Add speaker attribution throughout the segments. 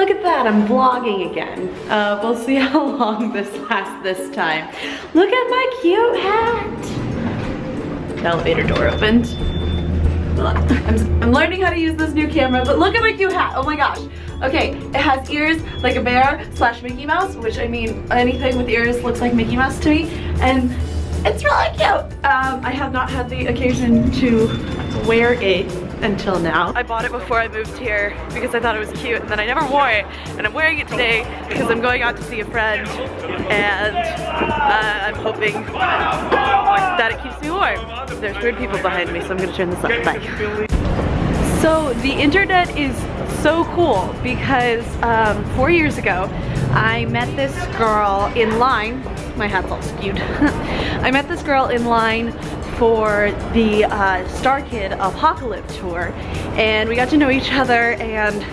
Speaker 1: look at that, I'm vlogging again. We'll see how long this lasts this time. Look at my cute hat. The elevator door opened. I'm learning how to use this new camera, but look at my cute hat, oh my gosh. Okay, it has ears like a bear / Mickey Mouse, which I mean, anything with ears looks like Mickey Mouse to me, and it's really cute. I have not had the occasion to wear it until now. I bought it before I moved here because I thought it was cute, and then I never wore it, and I'm wearing it today because I'm going out to see a friend, and I'm hoping that it keeps me warm. There's weird people behind me, so I'm gonna turn this up. Bye. So the internet is so cool because 4 years ago I met this girl in line. My hat's all skewed. I met this girl in line for the Star Kid Apocalypse tour, and we got to know each other, and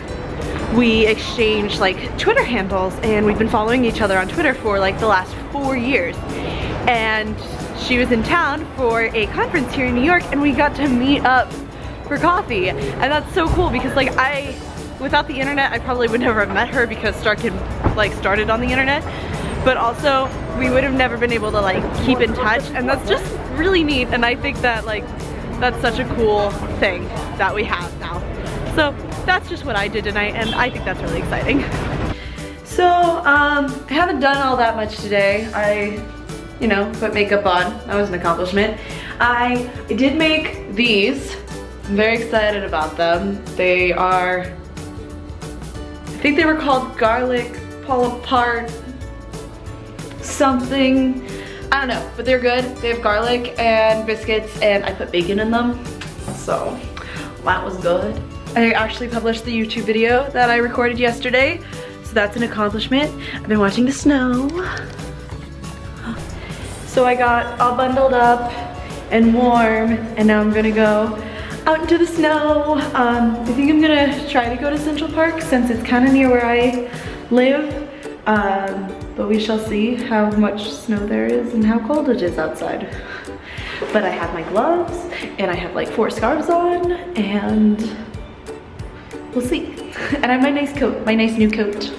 Speaker 1: we exchanged like Twitter handles, and we've been following each other on Twitter for like the last 4 years. And she was in town for a conference here in New York, and we got to meet up for coffee, and that's so cool because like without the internet I probably would never have met her because Star Kid like started on the internet, but also we would have never been able to like keep in touch, and that's just really neat, and I think that like that's such a cool thing that we have now. So that's just what I did tonight, and I think that's really exciting. So I haven't done all that much today. I put makeup on. That was an accomplishment. I did make these. I'm very excited about them. They are, I think they were called garlic pull apart something. I don't know, but they're good. They have garlic and biscuits, and I put bacon in them. So that was good. I actually published the YouTube video that I recorded yesterday, so that's an accomplishment. I've been watching the snow. So I got all bundled up and warm, and now I'm gonna go out into the snow. I think I'm gonna try to go to Central Park since it's kind of near where I live. But we shall see how much snow there is and how cold it is outside. But I have my gloves, and I have like 4 scarves on, and we'll see. And I have my nice coat, my nice new coat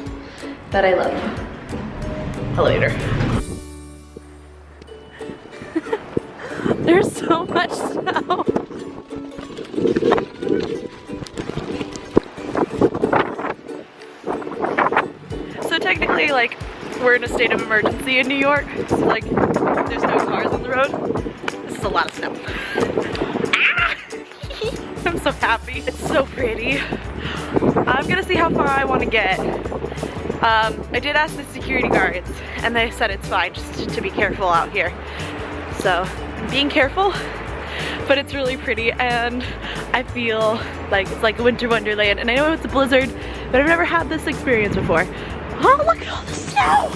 Speaker 1: that I love. Later. There's so much snow. So technically, like, we're in a state of emergency in New York. So like, there's no cars on the road. This is a lot of snow. Ah! I'm so happy. It's so pretty. I'm gonna see how far I want to get. I did ask the security guards, and they said it's fine just to be careful out here. So I'm being careful, but it's really pretty, and I feel like it's like a winter wonderland. And I know it's a blizzard, but I've never had this experience before. Oh, look at all the snow!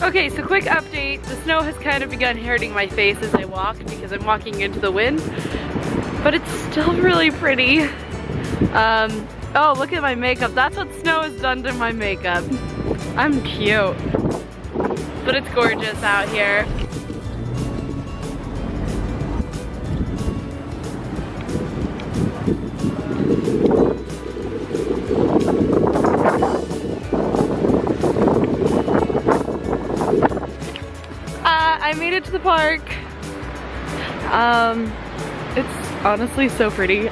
Speaker 1: Okay, so quick update. The snow has kind of begun hurting my face as I walk because I'm walking into the wind, but it's still really pretty. Oh, look at my makeup. That's what snow has done to my makeup. I'm cute. But it's gorgeous out here. I made it to the park. It's honestly so pretty.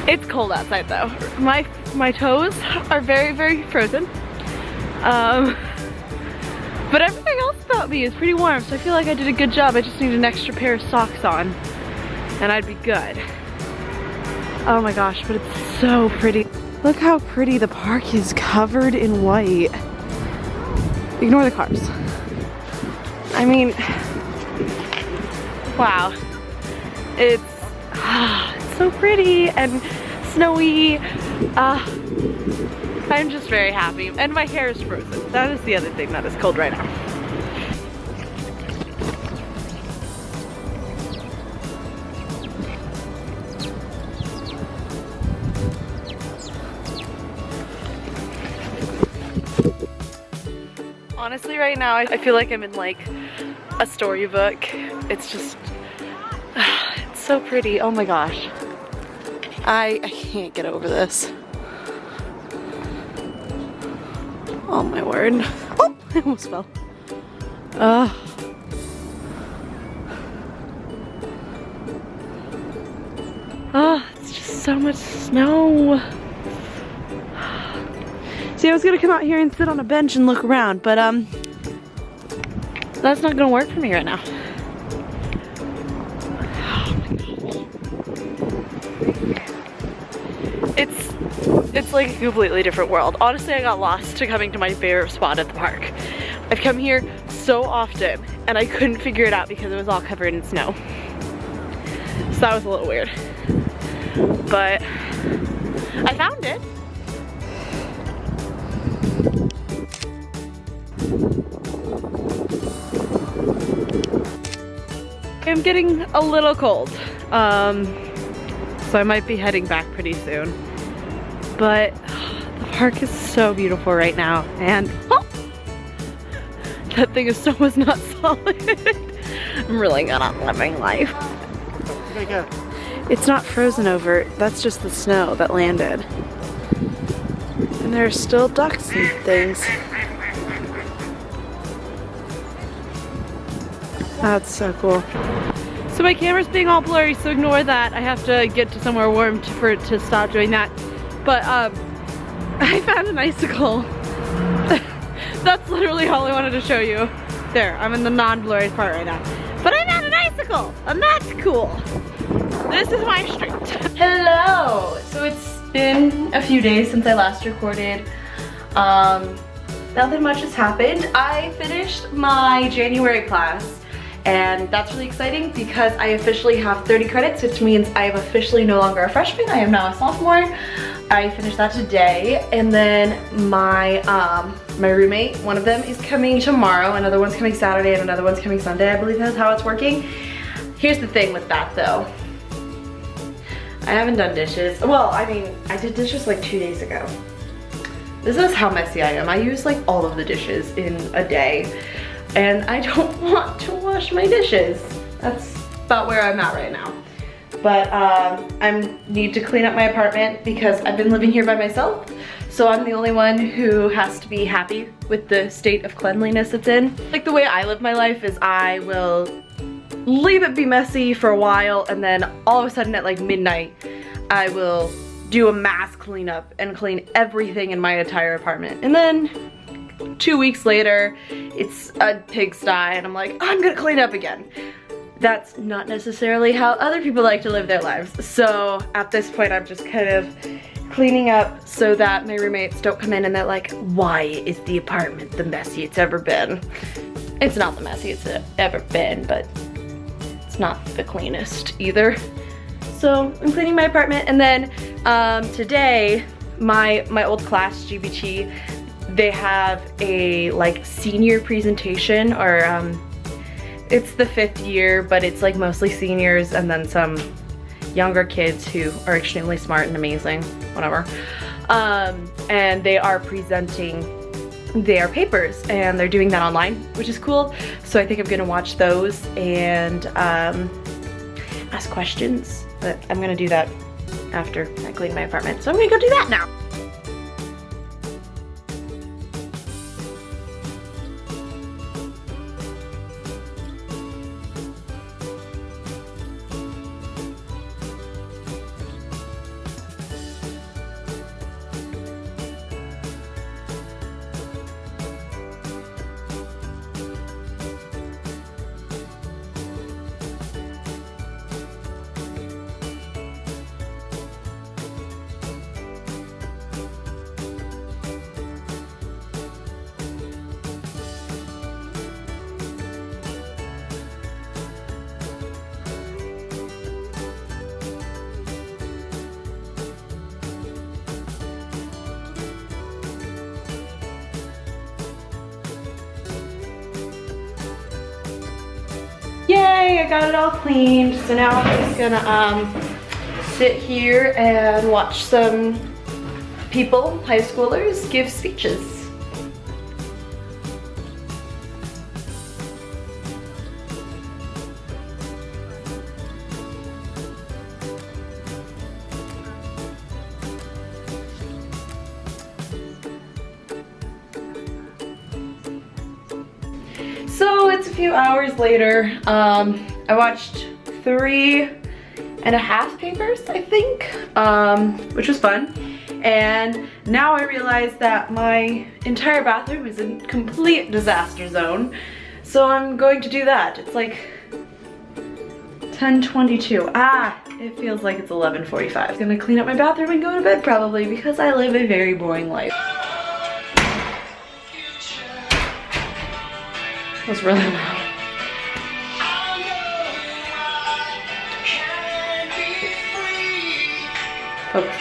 Speaker 1: It's cold outside though. My toes are very, very frozen. But everything else about me is pretty warm, so I feel like I did a good job. I just need an extra pair of socks on, and I'd be good. Oh my gosh, but it's so pretty. Look how pretty the park is, covered in white. Ignore the cars. I mean, wow. It's so pretty and snowy. I'm just very happy, and my hair is frozen. That is the other thing that is cold right now. Honestly, right now, I feel like I'm in like a storybook. It's just, it's so pretty. Oh my gosh. I can't get over this. Oh my word. Oh, I almost fell. It's just so much snow. See, I was gonna come out here and sit on a bench and look around, but that's not gonna work for me right now. Oh my gosh. It's like a completely different world. Honestly, I got lost to coming to my favorite spot at the park. I've come here so often and I couldn't figure it out because it was all covered in snow. So that was a little weird. But I found it. I'm getting a little cold, so I might be heading back pretty soon. But the park is so beautiful right now, and that thing is almost not solid. I'm really good at living life. It's not frozen over, that's just the snow that landed. And there's still ducks and things. That's so cool. So my camera's being all blurry, so ignore that. I have to get to somewhere warm for it to stop doing that. But I found an icicle. That's literally all I wanted to show you. There, I'm in the non-blurry part right now. But I found an icicle, and that's cool. This is my street. Hello! So it's been a few days since I last recorded. Nothing much has happened. I finished my January class, and that's really exciting because I officially have 30 credits, which means I am officially no longer a freshman. I am now a sophomore. I finished that today, and then my my roommate, one of them is coming tomorrow, another one's coming Saturday, and another one's coming Sunday. I believe that's how it's working. Here's the thing with that though. I haven't done dishes. Well, I mean, I did dishes like 2 days ago. This is how messy I am. I use like all of the dishes in a day, and I don't want to wash my dishes. That's about where I'm at right now. But I need to clean up my apartment because I've been living here by myself. So I'm the only one who has to be happy with the state of cleanliness it's in. Like the way I live my life is I will leave it be messy for a while, and then all of a sudden at like midnight, I will do a mass cleanup and clean everything in my entire apartment. And then 2 weeks later, it's a pigsty and I'm like, I'm gonna clean up again. That's not necessarily how other people like to live their lives. So at this point, I'm just kind of cleaning up so that my roommates don't come in and they're like, why is the apartment the messy it's ever been? It's not the messiest it's ever been, but it's not the cleanest either. So I'm cleaning my apartment, and then today, my old class, GBT, they have a like senior presentation, or it's the 5th year, but it's like mostly seniors and then some younger kids who are extremely smart and amazing, whatever. And they are presenting their papers, and they're doing that online, which is cool. So I think I'm gonna watch those and ask questions, but I'm gonna do that after I clean my apartment. So I'm gonna go do that now. Yay, I got it all cleaned. So now I'm just gonna sit here and watch some people, high schoolers, give speeches. few hours later. I watched 3.5 papers, I think, which was fun. And now I realize that my entire bathroom is a complete disaster zone. So I'm going to do that. It's like 10:22. It feels like it's 11:45. I'm gonna clean up my bathroom and go to bed probably because I live a very boring life. That was really loud. Focus.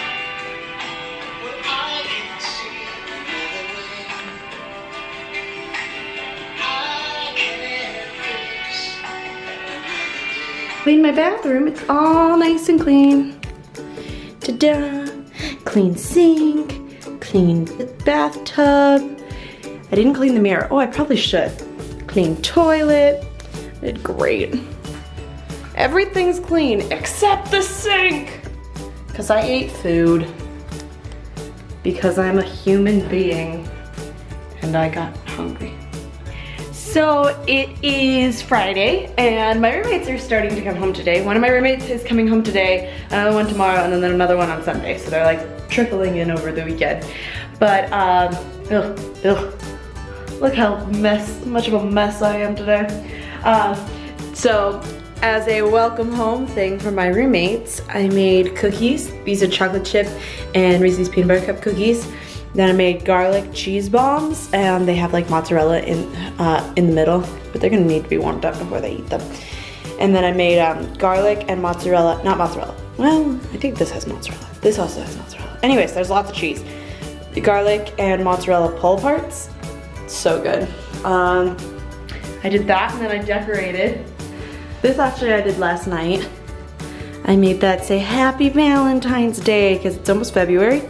Speaker 1: Clean my bathroom, it's all nice and clean. Ta-da! Clean sink, clean bathtub. I didn't clean the mirror. Oh, I probably should. Clean toilet. Did great. Everything's clean except the sink. Because I ate food. Because I'm a human being. And I got hungry. So it is Friday and my roommates are starting to come home today. One of my roommates is coming home today, another one tomorrow, and then another one on Sunday. So they're like trickling in over the weekend. But look how much of a mess I am today. So as a welcome home thing for my roommates, I made cookies. These are chocolate chip and Reese's peanut butter cup cookies. Then I made garlic cheese bombs, and they have like mozzarella in the middle, but they're gonna need to be warmed up before they eat them. And then I made garlic and mozzarella, not mozzarella. Well, I think this has mozzarella. This also has mozzarella. Anyways, there's lots of cheese. The garlic and mozzarella pull parts, so good. I did that, and then I decorated. This actually I did last night. I made that say Happy Valentine's Day because it's almost February.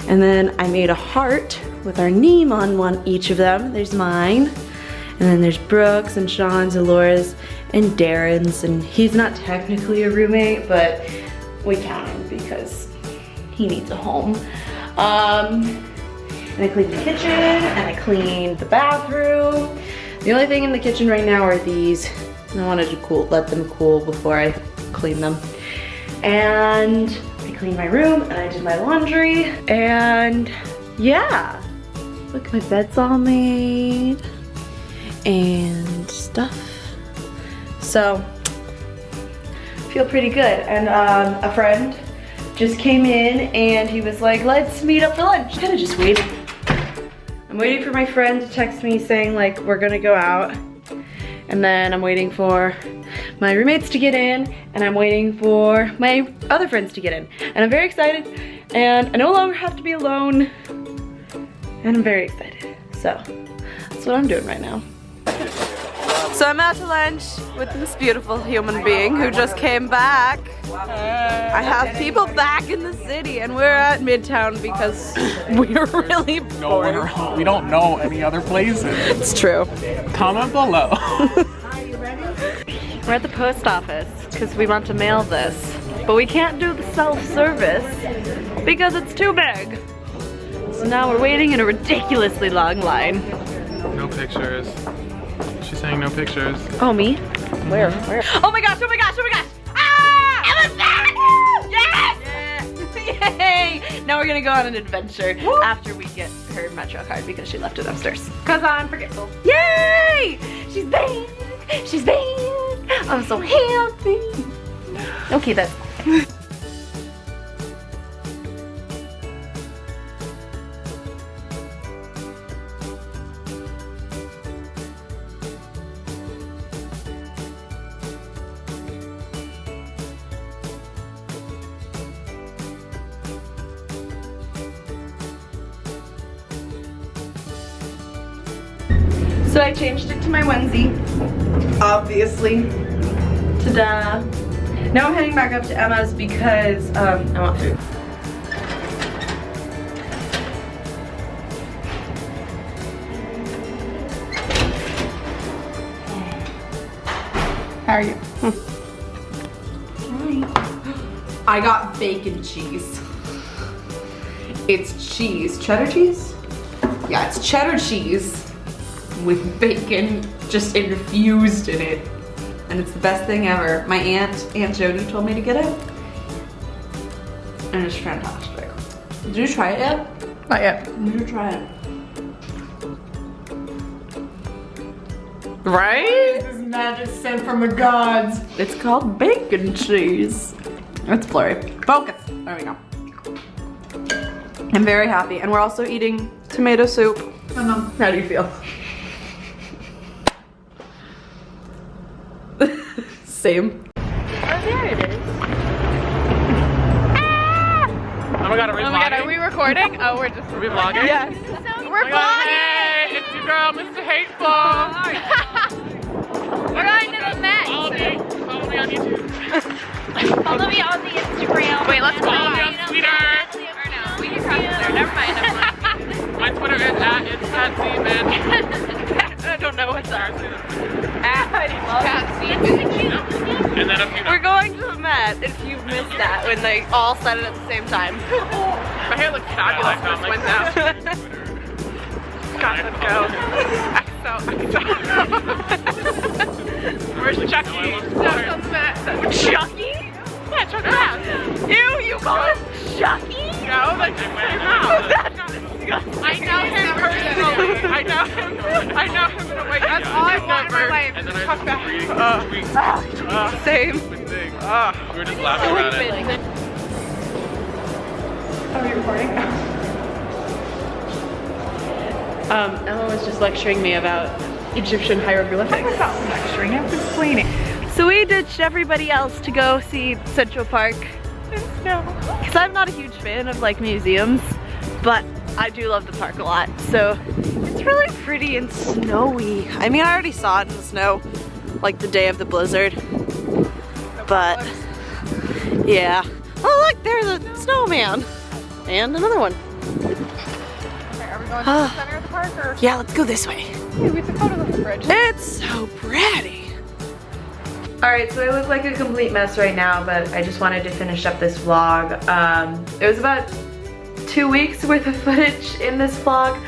Speaker 1: And then I made a heart with our name on each of them. There's mine. And then there's Brooks and Sean's and Laura's and Darren's. And he's not technically a roommate, but we count him because he needs a home. And I cleaned the kitchen and I cleaned the bathroom. The only thing in the kitchen right now are these. I wanted to let them cool before I clean them. And I cleaned my room and I did my laundry, and yeah. Look, my bed's all made and stuff. So, feel pretty good. And a friend just came in and he was like, let's meet up for lunch. Kind of just waiting. I'm waiting for my friend to text me saying like, we're gonna go out. And then I'm waiting for my roommates to get in, and I'm waiting for my other friends to get in. And I'm very excited, and I no longer have to be alone, and I'm very excited. So, that's what I'm doing right now. So I'm out to lunch with this beautiful human being who just came back. I have people back in the city, and we're at Midtown because we're really bored.
Speaker 2: We don't know any other places.
Speaker 1: It's true.
Speaker 2: Comment below.
Speaker 1: We're at the post office because we want to mail this, but we can't do the self-service because it's too big. So now we're waiting in a ridiculously long line.
Speaker 2: No pictures. She's saying no pictures.
Speaker 1: Oh, me? Where? Where? Oh my gosh, oh my gosh, oh my gosh! Ah! Emma's back! Yes! Yeah. Yay! Now we're gonna go on an adventure after we get her Metro card because she left it upstairs. Cause I'm forgetful. Yay! She's back! She's back! I'm so happy. Okay, that's So I changed it to my onesie, obviously. Ta-da. Now I'm heading back up to Emma's because I want food. How are you? Hi. I got bacon cheese. It's cheese. Cheddar cheese? Yeah, it's cheddar cheese. with bacon just infused in it. And it's the best thing ever. My Aunt Jody told me to get it. And it's fantastic. Did you try it yet?
Speaker 3: Not yet.
Speaker 1: You should try it.
Speaker 3: Right? This is magic sent from the gods.
Speaker 1: It's called bacon cheese. It's blurry. Focus. There we go. I'm very happy. And we're also eating tomato soup. How do you feel? Same.
Speaker 3: Oh, there it is.
Speaker 2: Oh my god, are we vlogging?
Speaker 3: Oh my god, are we recording? Oh, we're just.
Speaker 2: Are we vlogging?
Speaker 3: Yes. We're vlogging!
Speaker 2: Hey, it's your girl, Mr. Hateful!
Speaker 3: We're going to the Met!
Speaker 2: Follow me on YouTube.
Speaker 3: Follow me on the Instagram. Wait, let's
Speaker 2: Follow me on Twitter.
Speaker 3: Or no, we can cross it there. Never mind, never mind.
Speaker 2: My Twitter is @It'sCatSeaman.
Speaker 3: I don't know what's that.
Speaker 2: And then if you know.
Speaker 1: We're going to the Met if you've missed that when they all said it at the same time.
Speaker 3: My hair looks fabulous when this went down. God, let's go. Where's Chucky? Chucky? Yeah, check it out. You call him Chucky? No, like that's disgusting. I know him personally. I know him in a way. That's all I want in my life.
Speaker 2: And then
Speaker 3: Chuck
Speaker 2: I
Speaker 3: back.
Speaker 2: just
Speaker 1: Same.
Speaker 2: we were just laughing about it.
Speaker 3: Are we recording?
Speaker 1: Ella was just lecturing me about Egyptian hieroglyphics.
Speaker 3: I'm not lecturing, I'm explaining.
Speaker 1: So we ditched everybody else to go see Central Park. Because I'm not a huge fan of like museums, but I do love the park a lot. So it's really pretty and snowy. I mean, I already saw it in the snow, like the day of the blizzard. But yeah. Oh look, there's a snowman. And another one.
Speaker 3: Okay, are we going to the center of the park or?
Speaker 1: Yeah, let's go this way.
Speaker 3: Hey, we took photos of the bridge.
Speaker 1: It's so pretty. All right, so I look like a complete mess right now, but I just wanted to finish up this vlog. It was about 2 weeks worth of footage in this vlog.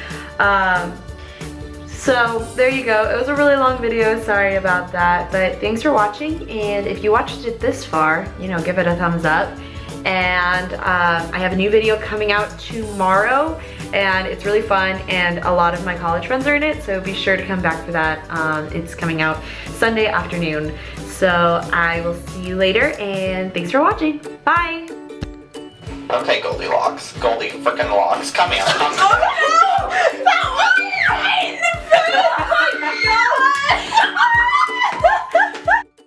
Speaker 1: So there you go. It was a really long video, sorry about that, but thanks for watching. And if you watched it this far, you know, give it a thumbs up. And I have a new video coming out tomorrow, and it's really fun, and a lot of my college friends are in it, so be sure to come back for that. It's coming out Sunday afternoon. So I will see you later, and thanks for watching. Bye!
Speaker 4: Okay, Goldilocks. Goldie frickin' locks. Come here. Come here.
Speaker 1: Oh no!